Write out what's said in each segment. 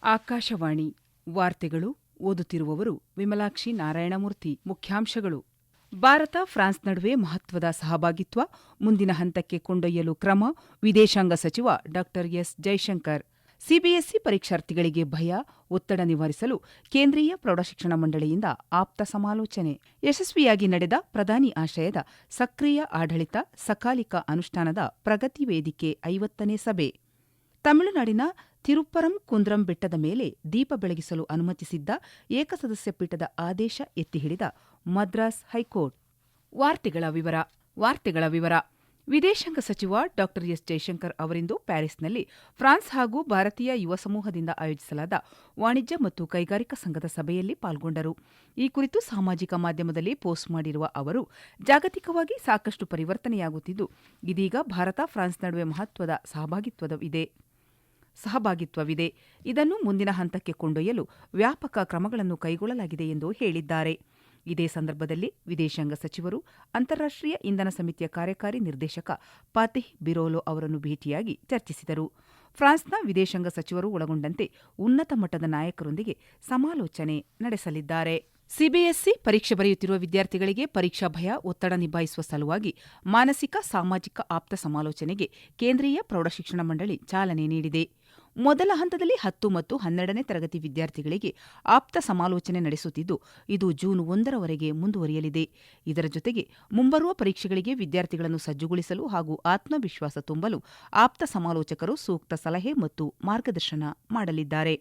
ಆಕಾಶವಾಣಿ ವಾರ್ತೆಗಳು ಓದುತ್ತಿರುವವರು ವಿಮಲಾಕ್ಷಿ ನಾರಾಯಣಮೂರ್ತಿ. ಮುಖ್ಯಾಂಶಗಳು: ಭಾರತ ಫ್ರಾನ್ಸ್ ನಡುವೆ ಮಹತ್ವದ ಸಹಭಾಗಿತ್ವ ಮುಂದಿನ ಹಂತಕ್ಕೆ ಕೊಂಡೊಯ್ಯಲು ಕ್ರಮ, ವಿದೇಶಾಂಗ ಸಚಿವ ಡಾ ಎಸ್. ಜೈಶಂಕರ್. ಸಿಬಿಎಸ್ಇ ಪರೀಕ್ಷಾರ್ಥಿಗಳಿಗೆ ಭಯ, ಒತ್ತಡ ನಿವಾರಿಸಲು ಕೇಂದ್ರೀಯ ಪ್ರೌಢಶಿಕ್ಷಣ ಮಂಡಳಿಯಿಂದ ಆಪ್ತ ಸಮಾಲೋಚನೆ. ಯಶಸ್ವಿಯಾಗಿ ನಡೆದ ಪ್ರಧಾನಿ ಆಶಯದ ಸಕ್ರಿಯ ಆಡಳಿತ, ಸಕಾಲಿಕ ಅನುಷ್ಠಾನದ ಪ್ರಗತಿ ವೇದಿಕೆ 50ನೇ ಸಭೆ. ತಮಿಳುನಾಡಿನ ತಿರುಪ್ಪರಂ ಕುಂದ್ರಂ ಬೆಟ್ಟದ ಮೇಲೆ ದೀಪ ಬೆಳಗಿಸಲು ಅನುಮತಿಸಿದ್ದ ಏಕಸದಸ್ಯ ಪೀಠದ ಆದೇಶ ಎತ್ತಿಹಿಡಿದ ಮದ್ರಾಸ್ ಹೈಕೋರ್ಟ್. ವಾರ್ತೆಗಳ ವಿವರ. ವಿದೇಶಾಂಗ ಸಚಿವ ಡಾ ಎಸ್. ಜೈಶಂಕರ್ ಅವರಿಂದು ಪ್ಯಾರಿಸ್ನಲ್ಲಿ ಫ್ರಾನ್ಸ್ ಹಾಗೂ ಭಾರತೀಯ ಯುವ ಸಮೂಹದಿಂದ ಆಯೋಜಿಸಲಾದ ವಾಣಿಜ್ಯ ಮತ್ತು ಕೈಗಾರಿಕಾ ಸಂಘದ ಸಭೆಯಲ್ಲಿ ಪಾಲ್ಗೊಂಡರು. ಈ ಕುರಿತು ಸಾಮಾಜಿಕ ಮಾಧ್ಯಮದಲ್ಲಿ ಪೋಸ್ಟ್ ಮಾಡಿರುವ ಅವರು, ಜಾಗತಿಕವಾಗಿ ಸಾಕಷ್ಟು ಪರಿವರ್ತನೆಯಾಗುತ್ತಿದ್ದು, ಇದೀಗ ಭಾರತ ಫ್ರಾನ್ಸ್ ನಡುವೆ ಮಹತ್ವದ ಸಹಭಾಗಿತ್ವವಿದೆ. ಇದನ್ನು ಮುಂದಿನ ಹಂತಕ್ಕೆ ಕೊಂಡೊಯ್ಯಲು ವ್ಯಾಪಕ ಕ್ರಮಗಳನ್ನು ಕೈಗೊಳ್ಳಲಾಗಿದೆ ಎಂದು ಹೇಳಿದ್ದಾರೆ. ಇದೇ ಸಂದರ್ಭದಲ್ಲಿ ವಿದೇಶಾಂಗ ಸಚಿವರು ಅಂತಾರಾಷ್ಟ್ರೀಯ ಇಂಧನ ಸಮಿತಿಯ ಕಾರ್ಯಕಾರಿ ನಿರ್ದೇಶಕ ಫಾತಿಹ್ ಬಿರೋಲೋ ಅವರನ್ನು ಭೇಟಿಯಾಗಿ ಚರ್ಚಿಸಿದರು. ಫ್ರಾನ್ಸ್ನ ವಿದೇಶಾಂಗ ಸಚಿವರು ಒಳಗೊಂಡಂತೆ ಉನ್ನತ ಮಟ್ಟದ ನಾಯಕರೊಂದಿಗೆ ಸಮಾಲೋಚನೆ ನಡೆಸಲಿದ್ದಾರೆ. ಸಿಬಿಎಸ್ಇ ಪರೀಕ್ಷೆ ಬರೆಯುತ್ತಿರುವ ವಿದ್ಯಾರ್ಥಿಗಳಿಗೆ ಪರೀಕ್ಷಾ ಭಯ, ಒತ್ತಡ ನಿಭಾಯಿಸುವ ಸಲುವಾಗಿ ಮಾನಸಿಕ, ಸಾಮಾಜಿಕ ಆಪ್ತ ಸಮಾಲೋಚನೆಗೆ ಕೇಂದ್ರೀಯ ಪ್ರೌಢಶಿಕ್ಷಣ ಮಂಡಳಿ ಚಾಲನೆ ನೀಡಿದೆ. ಮೊದಲ ಹಂತದಲ್ಲಿ 10 ಮತ್ತು 12ನೇ ತರಗತಿ ವಿದ್ಯಾರ್ಥಿಗಳಿಗೆ ಆಪ್ತ ಸಮಾಲೋಚನೆ ನಡೆಸುತ್ತಿದ್ದು, ಇದು ಜೂನ್ 1ರವರೆಗೆ ಮುಂದುವರಿಯಲಿದೆ. ಇದರ ಜೊತೆಗೆ ಮುಂಬರುವ ಪರೀಕ್ಷೆಗಳಿಗೆ ವಿದ್ಯಾರ್ಥಿಗಳನ್ನು ಸಜ್ಜುಗೊಳಿಸಲು ಹಾಗೂ ಆತ್ಮವಿಶ್ವಾಸ ತುಂಬಲು ಆಪ್ತ ಸಮಾಲೋಚಕರು ಸೂಕ್ತ ಸಲಹೆ ಮತ್ತು ಮಾರ್ಗದರ್ಶನ ಮಾಡಲಿದ್ದಾರೆ.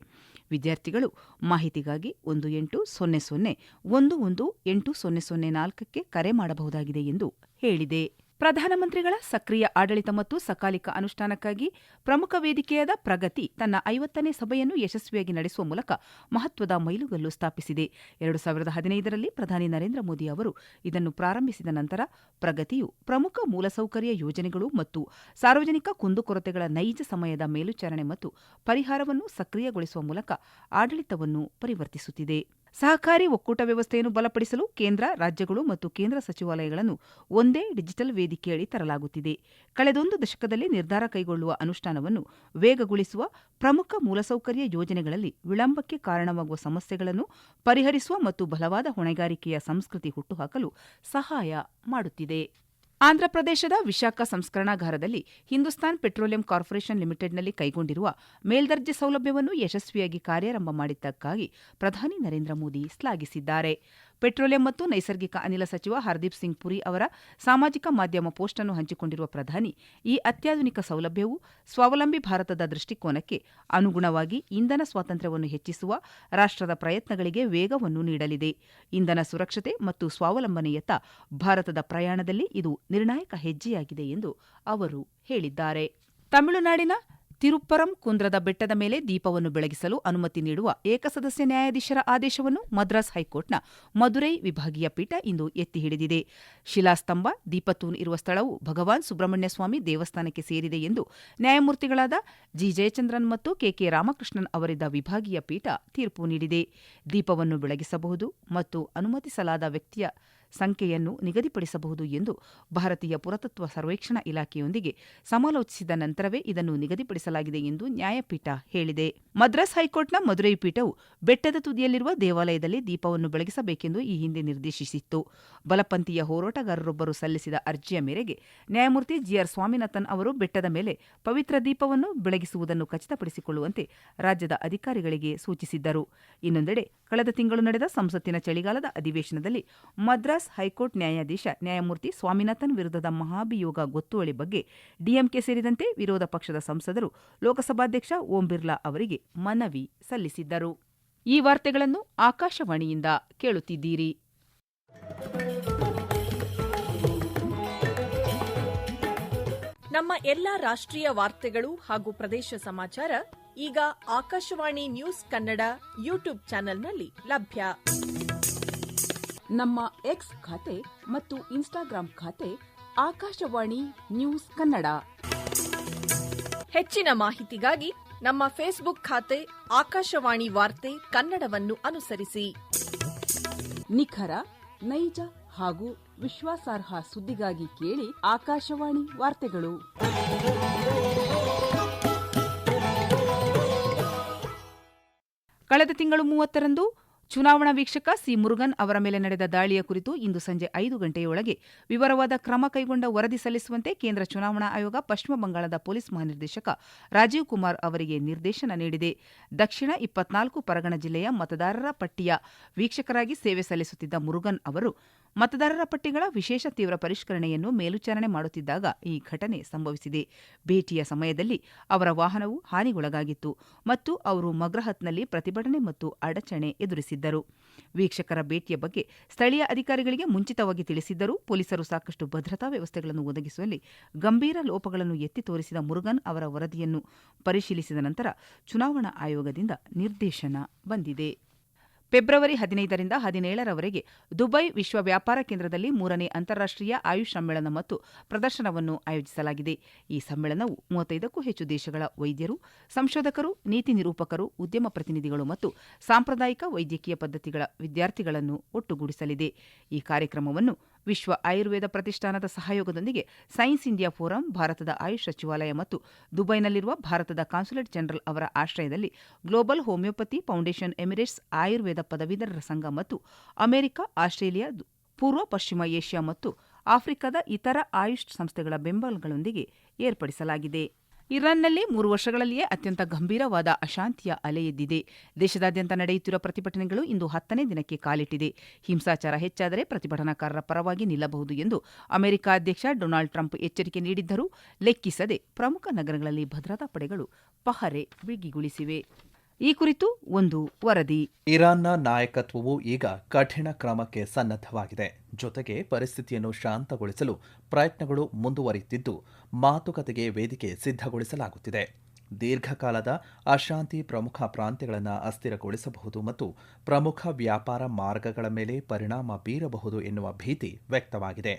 ವಿದ್ಯಾರ್ಥಿಗಳು ಮಾಹಿತಿಗಾಗಿ 1800-11-8004ಕ್ಕೆ ಕರೆ ಮಾಡಬಹುದಾಗಿದೆ ಎಂದು ಹೇಳಿದೆ. ಪ್ರಧಾನಮಂತ್ರಿಗಳ ಸಕ್ರಿಯ ಆಡಳಿತ ಮತ್ತು ಸಕಾಲಿಕ ಅನುಷ್ಠಾನಕ್ಕಾಗಿ ಪ್ರಮುಖ ವೇದಿಕೆಯಾದ ಪ್ರಗತಿ ತನ್ನ 50ನೇ ಸಭೆಯನ್ನು ಯಶಸ್ವಿಯಾಗಿ ನಡೆಸುವ ಮೂಲಕ ಮಹತ್ವದ ಮೈಲುಗಲ್ಲು ಸ್ಥಾಪಿಸಿದೆ. 2015ರಲ್ಲಿ ಪ್ರಧಾನಿ ನರೇಂದ್ರ ಮೋದಿ ಅವರು ಇದನ್ನು ಪ್ರಾರಂಭಿಸಿದ ನಂತರ ಪ್ರಗತಿಯು ಪ್ರಮುಖ ಮೂಲಸೌಕರ್ಯ ಯೋಜನೆಗಳು ಮತ್ತು ಸಾರ್ವಜನಿಕ ಕುಂದುಕೊರತೆಗಳ ನೈಜ ಸಮಯದ ಮೇಲ್ವಿಚಾರಣೆ ಮತ್ತು ಪರಿಹಾರವನ್ನು ಸಕ್ರಿಯಗೊಳಿಸುವ ಮೂಲಕ ಆಡಳಿತವನ್ನು ಪರಿವರ್ತಿಸುತ್ತಿದೆ. ಸಹಕಾರಿ ಒಕ್ಕೂಟ ವ್ಯವಸ್ಥೆಯನ್ನು ಬಲಪಡಿಸಲು ಕೇಂದ್ರ, ರಾಜ್ಯಗಳು ಮತ್ತು ಕೇಂದ್ರ ಸಚಿವಾಲಯಗಳನ್ನು ಒಂದೇ ಡಿಜಿಟಲ್ ವೇದಿಕೆಯಡಿ ತರಲಾಗುತ್ತಿದೆ. ಕಳೆದೊಂದು ದಶಕದಲ್ಲಿ ನಿರ್ಧಾರ ಕೈಗೊಳ್ಳುವ ಅನುಷ್ಠಾನವನ್ನು ವೇಗಗೊಳಿಸುವ, ಪ್ರಮುಖ ಮೂಲಸೌಕರ್ಯ ಯೋಜನೆಗಳಲ್ಲಿ ವಿಳಂಬಕ್ಕೆ ಕಾರಣವಾಗುವ ಸಮಸ್ಯೆಗಳನ್ನು ಪರಿಹರಿಸುವ ಮತ್ತು ಬಲವಾದ ಹೊಣೆಗಾರಿಕೆಯ ಸಂಸ್ಕೃತಿ ಹುಟ್ಟುಹಾಕಲು ಸಹಾಯ ಮಾಡುತ್ತಿದೆ. ಆಂಧ್ರಪ್ರದೇಶದ ವಿಶಾಖ ಸಂಸ್ಕರಣಾಗಾರದಲ್ಲಿ ಹಿಂದೂಸ್ತಾನ್ ಪೆಟ್ರೋಲಿಯಂ ಕಾರ್ಪೊರೇಷನ್ ಲಿಮಿಟೆಡ್ನಲ್ಲಿ ಕೈಗೊಂಡಿರುವ ಮೇಲ್ದರ್ಜೆ ಸೌಲಭ್ಯವನ್ನು ಯಶಸ್ವಿಯಾಗಿ ಕಾರ್ಯಾರಂಭ ಮಾಡಿದ್ದಕ್ಕಾಗಿ ಪ್ರಧಾನಿ ನರೇಂದ್ರ ಮೋದಿ ಶ್ಲಾಘಿಸಿದ್ದಾರೆ. ಪೆಟ್ರೋಲಿಯಂ ಮತ್ತು ನೈಸರ್ಗಿಕ ಅನಿಲ ಸಚಿವ ಹರ್ದೀಪ್ ಸಿಂಗ್ ಪುರಿ ಅವರ ಸಾಮಾಜಿಕ ಮಾಧ್ಯಮ ಪೋಸ್ಟ್ ಅನ್ನು ಹಂಚಿಕೊಂಡಿರುವ ಪ್ರಧಾನಿ, ಈ ಅತ್ಯಾಧುನಿಕ ಸೌಲಭ್ಯವು ಸ್ವಾವಲಂಬಿ ಭಾರತದ ದೃಷ್ಟಿಕೋನಕ್ಕೆ ಅನುಗುಣವಾಗಿ ಇಂಧನ ಸ್ವಾತಂತ್ರ್ಯವನ್ನು ಹೆಚ್ಚಿಸುವ ರಾಷ್ಟ್ರದ ಪ್ರಯತ್ನಗಳಿಗೆ ವೇಗವನ್ನು ನೀಡಲಿದೆ. ಇಂಧನ ಸುರಕ್ಷತೆ ಮತ್ತು ಸ್ವಾವಲಂಬನೆಯತ್ತ ಭಾರತದ ಪ್ರಯಾಣದಲ್ಲಿ ಇದು ನಿರ್ಣಾಯಕ ಹೆಜ್ಜೆಯಾಗಿದೆ ಎಂದು ಅವರು ಹೇಳಿದ್ದಾರೆ. ತಮಿಳುನಾಡಿನ ತಿರುಪ್ಪರಂ ಕುಂದ್ರದ ಬೆಟ್ಟದ ಮೇಲೆ ದೀಪವನ್ನು ಬೆಳಗಿಸಲು ಅನುಮತಿ ನೀಡುವ ಏಕಸದಸ್ಯ ನ್ಯಾಯಾಧೀಶರ ಆದೇಶವನ್ನು ಮದ್ರಾಸ್ ಹೈಕೋರ್ಟ್ನ ಮದುರೈ ವಿಭಾಗೀಯ ಪೀಠ ಇಂದು ಎತ್ತಿ ಹಿಡಿದಿದೆ. ಶಿಲಾಸ್ತಂಭ, ದೀಪತೂನ್ ಇರುವ ಸ್ಥಳವು ಭಗವಾನ್ ಸುಬ್ರಹ್ಮಣ್ಯ ಸ್ವಾಮಿ ದೇವಸ್ಥಾನಕ್ಕೆ ಸೇರಿದೆ ಎಂದು ನ್ಯಾಯಮೂರ್ತಿಗಳಾದ ಜಿ. ಜಯಚಂದ್ರನ್ ಮತ್ತು ಕೆ. ರಾಮಕೃಷ್ಣನ್ ಅವರಿದ್ದ ವಿಭಾಗೀಯ ಪೀಠ ತೀರ್ಪು ನೀಡಿದೆ. ದೀಪವನ್ನು ಬೆಳಗಿಸಬಹುದು ಮತ್ತು ಅನುಮತಿಸಲಾದ ವ್ಯಕ್ತಿಯ ಸಂಖ್ಯೆಯನ್ನು ನಿಗದಿಪಡಿಸಬಹುದು ಎಂದು ಭಾರತೀಯ ಪುರಾತತ್ವ ಸರ್ವೇಕ್ಷಣಾ ಇಲಾಖೆಯೊಂದಿಗೆ ಸಮಾಲೋಚಿಸಿದ ನಂತರವೇ ಇದನ್ನು ನಿಗದಿಪಡಿಸಲಾಗಿದೆ ಎಂದು ನ್ಯಾಯಪೀಠ ಹೇಳಿದೆ. ಮದ್ರಾಸ್ ಹೈಕೋರ್ಟ್ನ ಮದುರೈ ಪೀಠವು ಬೆಟ್ಟದ ತುದಿಯಲ್ಲಿರುವ ದೇವಾಲಯದಲ್ಲಿ ದೀಪವನ್ನು ಬೆಳಗಿಸಬೇಕೆಂದು ಈ ಹಿಂದೆ ನಿರ್ದೇಶಿಸಿತ್ತು. ಬಲಪಂಥೀಯ ಹೋರಾಟಗಾರರೊಬ್ಬರು ಸಲ್ಲಿಸಿದ ಅರ್ಜಿಯ ಮೇರೆಗೆ ನ್ಯಾಯಮೂರ್ತಿ ಜಿಆರ್ ಸ್ವಾಮಿನಾಥನ್ ಅವರು ಬೆಟ್ಟದ ಮೇಲೆ ಪವಿತ್ರ ದೀಪವನ್ನು ಬೆಳಗಿಸುವುದನ್ನು ಖಚಿತಪಡಿಸಿಕೊಳ್ಳುವಂತೆ ರಾಜ್ಯದ ಅಧಿಕಾರಿಗಳಿಗೆ ಸೂಚಿಸಿದ್ದರು. ಇನ್ನೊಂದೆಡೆ ಕಳೆದ ತಿಂಗಳು ನಡೆದ ಸಂಸತ್ತಿನ ಚಳಿಗಾಲದ ಅಧಿವೇಶನದಲ್ಲಿ ಮದ್ರಾಸ್ ಹೈಕೋರ್ಟ್ ನ್ಯಾಯಾಧೀಶ ನ್ಯಾಯಮೂರ್ತಿ ಸ್ವಾಮಿನಾಥನ್ ವಿರುದ್ಧದ ಮಹಾಭಿಯೋಗ ಗೊತ್ತುವಳಿ ಬಗ್ಗೆ ಡಿಎಂಕೆ ಸೇರಿದಂತೆ ವಿರೋಧ ಪಕ್ಷದ ಸಂಸದರು ಲೋಕಸಭಾಧ್ಯಕ್ಷ ಓಂ ಬಿರ್ಲಾ ಅವರಿಗೆ ಮನವಿ ಸಲ್ಲಿಸಿದ್ದರು. ಈ ವಾರ್ತೆಗಳನ್ನು ಆಕಾಶವಾಣಿಯಿಂದ ಕೇಳುತ್ತಿದ್ದೀರಿ. ನಮ್ಮ ಎಲ್ಲಾ ರಾಷ್ಟ್ರೀಯ ವಾರ್ತೆಗಳು ಹಾಗೂ ಪ್ರದೇಶ ಸಮಾಚಾರ ಈಗ ಆಕಾಶವಾಣಿ ನ್ಯೂಸ್ ಕನ್ನಡ ಯೂಟ್ಯೂಬ್ ಚಾನೆಲ್ನಲ್ಲಿ ಲಭ್ಯ. ನಮ್ಮ ಎಕ್ಸ್ ಖಾತೆ ಮತ್ತು ಇನ್ಸ್ಟಾಗ್ರಾಂ ಖಾತೆ ಆಕಾಶವಾಣಿ ನ್ಯೂಸ್ ಕನ್ನಡ. ಹೆಚ್ಚಿನ ಮಾಹಿತಿಗಾಗಿ ನಮ್ಮ ಫೇಸ್ಬುಕ್ ಖಾತೆ ಆಕಾಶವಾಣಿ ವಾರ್ತೆ ಕನ್ನಡವನ್ನು ಅನುಸರಿಸಿ. ನಿಖರ, ನೈಜ ಹಾಗೂ ವಿಶ್ವಾಸಾರ್ಹ ಸುದ್ದಿಗಾಗಿ ಕೇಳಿ ಆಕಾಶವಾಣಿ ವಾರ್ತೆಗಳು. ಕಳೆದ ತಿಂಗಳು 30ರಂದು ಚುನಾವಣಾ ವೀಕ್ಷಕ ಸಿ ಮುರುಗನ್ ಅವರ ಮೇಲೆ ನಡೆದ ದಾಳಿಯ ಕುರಿತು ಇಂದು ಸಂಜೆ 5 ಗಂಟೆಯೊಳಗೆ ವಿವರವಾದ ಕ್ರಮ ಕೈಗೊಂಡ ವರದಿ ಸಲ್ಲಿಸುವಂತೆ ಕೇಂದ್ರ ಚುನಾವಣಾ ಆಯೋಗ ಪಶ್ಚಿಮ ಬಂಗಾಳದ ಪೊಲೀಸ್ ಮಹಾನಿರ್ದೇಶಕ ರಾಜೀವ್ ಕುಮಾರ್ ಅವರಿಗೆ ನಿರ್ದೇಶನ ನೀಡಿದೆ. ದಕ್ಷಿಣ 24 ಪರಗಣ ಜಿಲ್ಲೆಯ ಮತದಾರರ ಪಟ್ಟಿಯ ವೀಕ್ಷಕರಾಗಿ ಸೇವೆ ಸಲ್ಲಿಸುತ್ತಿದ್ದ ಮುರುಗನ್ ಅವರು ಮತದಾರರ ಪಟ್ಟಿಗಳ ವಿಶೇಷ ತೀವ್ರ ಪರಿಷ್ಕರಣೆಯನ್ನು ಮೇಲ್ವಿಚಾರಣೆ ಮಾಡುತ್ತಿದ್ದಾಗ ಈ ಘಟನೆ ಸಂಭವಿಸಿದೆ. ಭೇಟಿಯ ಸಮಯದಲ್ಲಿ ಅವರ ವಾಹನವು ಹಾನಿಗೊಳಗಾಗಿತ್ತು ಮತ್ತು ಅವರು ಮಗ್ರಹತ್ನಲ್ಲಿ ಪ್ರತಿಭಟನೆ ಮತ್ತು ಅಡಚಣೆ ಎದುರಿಸಿದ್ದರು. ವೀಕ್ಷಕರ ಭೇಟಿಯ ಬಗ್ಗೆ ಸ್ಥಳೀಯ ಅಧಿಕಾರಿಗಳಿಗೆ ಮುಂಚಿತವಾಗಿ ತಿಳಿಸಿದ್ದರೂ ಪೊಲೀಸರು ಸಾಕಷ್ಟು ಭದ್ರತಾ ವ್ಯವಸ್ಥೆಗಳನ್ನು ಒದಗಿಸುವಲ್ಲಿ ಗಂಭೀರ ಲೋಪಗಳನ್ನು ಎತ್ತಿ ತೋರಿಸಿದ ಮುರುಗನ್ ಅವರ ವರದಿಯನ್ನು ಪರಿಶೀಲಿಸಿದ ನಂತರ ಚುನಾವಣಾ ಆಯೋಗದಿಂದ ನಿರ್ದೇಶನ ಬಂದಿದೆ. ಫೆಬ್ರವರಿ 15ರಿಂದ 17ರವರೆಗೆ ದುಬೈ ವಿಶ್ವ ವ್ಯಾಪಾರ ಕೇಂದ್ರದಲ್ಲಿ 3ನೇ ಅಂತಾರಾಷ್ಟ್ರೀಯ ಆಯುಷ್ ಸಮ್ಮೇಳನ ಮತ್ತು ಪ್ರದರ್ಶನವನ್ನು ಆಯೋಜಿಸಲಾಗಿದೆ. ಈ ಸಮ್ಮೇಳನವು 35ಕ್ಕೂ ಹೆಚ್ಚು ದೇಶಗಳ ವೈದ್ಯರು, ಸಂಶೋಧಕರು, ನೀತಿ ನಿರೂಪಕರು, ಉದ್ಯಮ ಪ್ರತಿನಿಧಿಗಳು ಮತ್ತು ಸಾಂಪ್ರದಾಯಿಕ ವೈದ್ಯಕೀಯ ಪದ್ಧತಿಗಳ ವಿದ್ಯಾರ್ಥಿಗಳನ್ನು ಒಟ್ಟುಗೂಡಿಸಲಿದೆ. ಈ ಕಾರ್ಯಕ್ರಮವನ್ನು ವಿಶ್ವ ಆಯುರ್ವೇದ ಪ್ರತಿಷ್ಠಾನದ ಸಹಯೋಗದೊಂದಿಗೆ ಸೈನ್ಸ್ ಇಂಡಿಯಾ ಫೋರಂ, ಭಾರತದ ಆಯುಷ್ ಸಚಿವಾಲಯ ಮತ್ತು ದುಬೈನಲ್ಲಿರುವ ಭಾರತದ ಕಾನ್ಸುಲೇಟ್ ಜನರಲ್ ಅವರ ಆಶ್ರಯದಲ್ಲಿ global homeopathy foundation, Emirates Ayurveda ಪದವೀಧರರ ಸಂಘ ಮತ್ತು ಅಮೆರಿಕ, ಆಸ್ಟ್ರೇಲಿಯಾ, ಪೂರ್ವ ಪಶ್ಚಿಮ ಏಷ್ಯಾ ಮತ್ತು ಆಫ್ರಿಕಾದ ಇತರ ಆಯುಷ್ ಸಂಸ್ಥೆಗಳ ಬೆಂಬಲಗಳೊಂದಿಗೆ ಏರ್ಪಡಿಸಲಾಗಿದೆ. ಇರಾನ್ನಲ್ಲಿ 3 ವರ್ಷಗಳಲ್ಲಿಯೇ ಅತ್ಯಂತ ಗಂಭೀರವಾದ ಅಶಾಂತಿಯ ಅಲೆ ಎದ್ದಿದೆ. ದೇಶದಾದ್ಯಂತ ನಡೆಯುತ್ತಿರುವ ಪ್ರತಿಭಟನೆಗಳು ಇಂದು 10ನೇ ದಿನಕ್ಕೆ ಕಾಲಿಟ್ಟಿದೆ. ಹಿಂಸಾಚಾರ ಹೆಚ್ಚಾದರೆ ಪ್ರತಿಭಟನಾಕಾರರ ಪರವಾಗಿ ನಿಲ್ಲಬಹುದು ಎಂದು ಅಮೆರಿಕ ಅಧ್ಯಕ್ಷ ಡೊನಾಲ್ಡ್ ಟ್ರಂಪ್ ಎಚ್ಚರಿಕೆ ನೀಡಿದ್ದರೂ ಲೆಕ್ಕಿಸದೆ ಪ್ರಮುಖ ನಗರಗಳಲ್ಲಿ ಭದ್ರತಾ ಪಡೆಗಳು ಪಹರೆ ಬಿಗಿಗೊಳಿಸಿವೆ. ಈ ಕುರಿತು ಒಂದು ವರದಿ. ಇರಾನ್ನ ನಾಯಕತ್ವವು ಈಗ ಕಠಿಣ ಕ್ರಮಕ್ಕೆ ಸನ್ನದ್ಧವಾಗಿದೆ. ಜೊತೆಗೆ ಪರಿಸ್ಥಿತಿಯನ್ನು ಶಾಂತಗೊಳಿಸಲು ಪ್ರಯತ್ನಗಳು ಮುಂದುವರಿಯುತ್ತಿದ್ದು, ಮಾತುಕತೆಗೆ ವೇದಿಕೆ ಸಿದ್ಧಗೊಳಿಸಲಾಗುತ್ತಿದೆ. ದೀರ್ಘಕಾಲದ ಅಶಾಂತಿ ಪ್ರಮುಖ ಪ್ರಾಂತ್ಯಗಳನ್ನು ಅಸ್ಥಿರಗೊಳಿಸಬಹುದು ಮತ್ತು ಪ್ರಮುಖ ವ್ಯಾಪಾರ ಮಾರ್ಗಗಳ ಮೇಲೆ ಪರಿಣಾಮ ಬೀರಬಹುದು ಎನ್ನುವ ಭೀತಿ ವ್ಯಕ್ತವಾಗಿದೆ.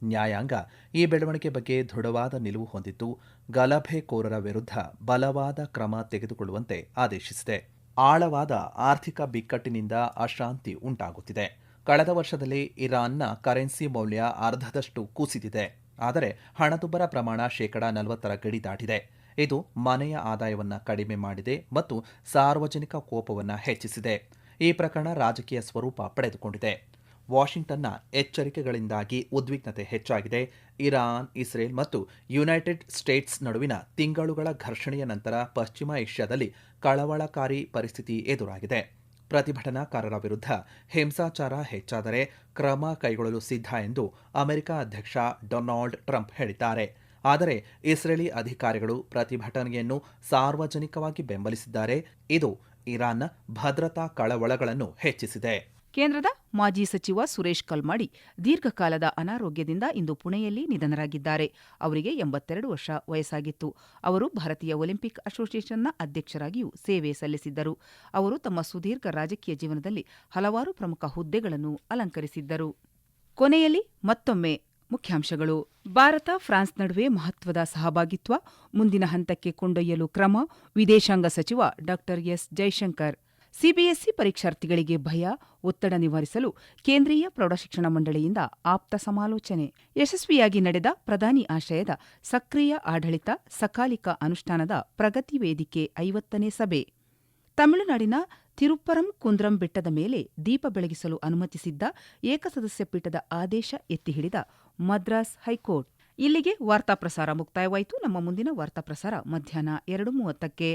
ನ್ಯಾಯಾಂಗ ಈ ಬೆಳವಣಿಗೆ ಬಗ್ಗೆ ದೃಢವಾದ ನಿಲುವು ಹೊಂದಿದ್ದು, ಗಲಭೆಕೋರರ ವಿರುದ್ಧ ಬಲವಾದ ಕ್ರಮ ತೆಗೆದುಕೊಳ್ಳುವಂತೆ ಆದೇಶಿಸಿದೆ. ಆಳವಾದ ಆರ್ಥಿಕ ಬಿಕ್ಕಟ್ಟಿನಿಂದ ಅಶಾಂತಿ ಉಂಟಾಗುತ್ತಿದೆ. ಕಳೆದ ವರ್ಷದಲ್ಲಿ ಇರಾನ್ನ ಕರೆನ್ಸಿ ಮೌಲ್ಯ ಅರ್ಧದಷ್ಟು ಕುಸಿದಿದೆ. ಆದರೆ ಹಣದುಬ್ಬರ ಪ್ರಮಾಣ 40% ಗಡಿ ದಾಟಿದೆ. ಇದು ಮನೆಯ ಆದಾಯವನ್ನು ಕಡಿಮೆ ಮಾಡಿದೆ ಮತ್ತು ಸಾರ್ವಜನಿಕ ಕೋಪವನ್ನು ಹೆಚ್ಚಿಸಿದೆ. ಈ ಪ್ರಕರಣ ರಾಜಕೀಯ ಸ್ವರೂಪ ಪಡೆದುಕೊಂಡಿದೆ. ವಾಷಿಂಗ್ಟನ್ನ ಎಚ್ಚರಿಕೆಗಳಿಂದಾಗಿ ಉದ್ವಿಗ್ನತೆ ಹೆಚ್ಚಾಗಿದೆ. ಇರಾನ್, ಇಸ್ರೇಲ್ ಮತ್ತು ಯುನೈಟೆಡ್ ಸ್ಟೇಟ್ಸ್ ನಡುವಿನ ತಿಂಗಳುಗಳ ಘರ್ಷಣೆಯ ನಂತರ ಪಶ್ಚಿಮ ಏಷ್ಯಾದಲ್ಲಿ ಕಳವಳಕಾರಿ ಪರಿಸ್ಥಿತಿ ಎದುರಾಗಿದೆ. ಪ್ರತಿಭಟನಾಕಾರರ ವಿರುದ್ಧ ಹಿಂಸಾಚಾರ ಹೆಚ್ಚಾದರೆ ಕ್ರಮ ಕೈಗೊಳ್ಳಲು ಸಿದ್ಧ ಎಂದು ಅಮೆರಿಕ ಅಧ್ಯಕ್ಷ ಡೊನಾಲ್ಡ್ ಟ್ರಂಪ್ ಹೇಳಿದ್ದಾರೆ. ಆದರೆ ಇಸ್ರೇಲಿ ಅಧಿಕಾರಿಗಳು ಪ್ರತಿಭಟನೆಯನ್ನು ಸಾರ್ವಜನಿಕವಾಗಿ ಬೆಂಬಲಿಸಿದ್ದಾರೆ. ಇದು ಇರಾನ್ನ ಭದ್ರತಾ ಕಳವಳಗಳನ್ನು ಹೆಚ್ಚಿಸಿದೆ. ಕೇಂದ್ರದ ಮಾಜಿ ಸಚಿವ ಸುರೇಶ್ ಕಲ್ಮಾಡಿ ದೀರ್ಘಕಾಲದ ಅನಾರೋಗ್ಯದಿಂದ ಇಂದು ಪುಣೆಯಲ್ಲಿ ನಿಧನರಾಗಿದ್ದಾರೆ. ಅವರಿಗೆ 82 ವರ್ಷ ವಯಸ್ಸಾಗಿತ್ತು. ಅವರು ಭಾರತೀಯ ಒಲಿಂಪಿಕ್ ಅಸೋಸಿಯೇಷನ್ನ ಅಧ್ಯಕ್ಷರಾಗಿಯೂ ಸೇವೆ ಸಲ್ಲಿಸಿದ್ದರು. ಅವರು ತಮ್ಮ ಸುದೀರ್ಘ ರಾಜಕೀಯ ಜೀವನದಲ್ಲಿ ಹಲವಾರು ಪ್ರಮುಖ ಹುದ್ದೆಗಳನ್ನು ಅಲಂಕರಿಸಿದ್ದರು. ಕೊನೆಯಲ್ಲಿ ಮತ್ತೊಮ್ಮೆ ಮುಖ್ಯಾಂಶಗಳು. ಭಾರತ ಫ್ರಾನ್ಸ್ ನಡುವೆ ಮಹತ್ವದ ಸಹಭಾಗಿತ್ವ ಮುಂದಿನ ಹಂತಕ್ಕೆ ಕೊಂಡೊಯ್ಯಲು ಕ್ರಮ, ವಿದೇಶಾಂಗ ಸಚಿವ ಡಾ ಎಸ್ ಜೈಶಂಕರ್. ಸಿಬಿಎಸ್ಇ ಪರೀಕ್ಷಾರ್ಥಿಗಳಿಗೆ ಭಯ, ಒತ್ತಡ ನಿವಾರಿಸಲು ಕೇಂದ್ರೀಯ ಪ್ರೌಢಶಿಕ್ಷಣ ಮಂಡಳಿಯಿಂದ ಆಪ್ತ ಸಮಾಲೋಚನೆ. ಯಶಸ್ವಿಯಾಗಿ ನಡೆದ ಪ್ರಧಾನಿ ಆಶಯದ ಸಕ್ರಿಯ ಆಡಳಿತ, ಸಕಾಲಿಕ ಅನುಷ್ಠಾನದ ಪ್ರಗತಿ ವೇದಿಕೆ 50ನೇ ಸಭೆ. ತಮಿಳುನಾಡಿನ ತಿರುಪ್ಪರಂ ಕುಂದ್ರಂ ಬೆಟ್ಟದ ಮೇಲೆ ದೀಪ ಬೆಳಗಿಸಲು ಅನುಮತಿಸಿದ್ದ ಏಕಸದಸ್ಯ ಪೀಠದ ಆದೇಶ ಎತ್ತಿಹಿಡಿದ ಮದ್ರಾಸ್ ಹೈಕೋರ್ಟ್. ಇಲ್ಲಿಗೆ ವಾರ್ತಾ ಪ್ರಸಾರ ಮುಕ್ತಾಯವಾಯಿತು. ನಮ್ಮ ಮುಂದಿನ ವಾರ್ತಾ ಪ್ರಸಾರ ಮಧ್ಯಾಹ್ನ 2:30ಕ್ಕೆ.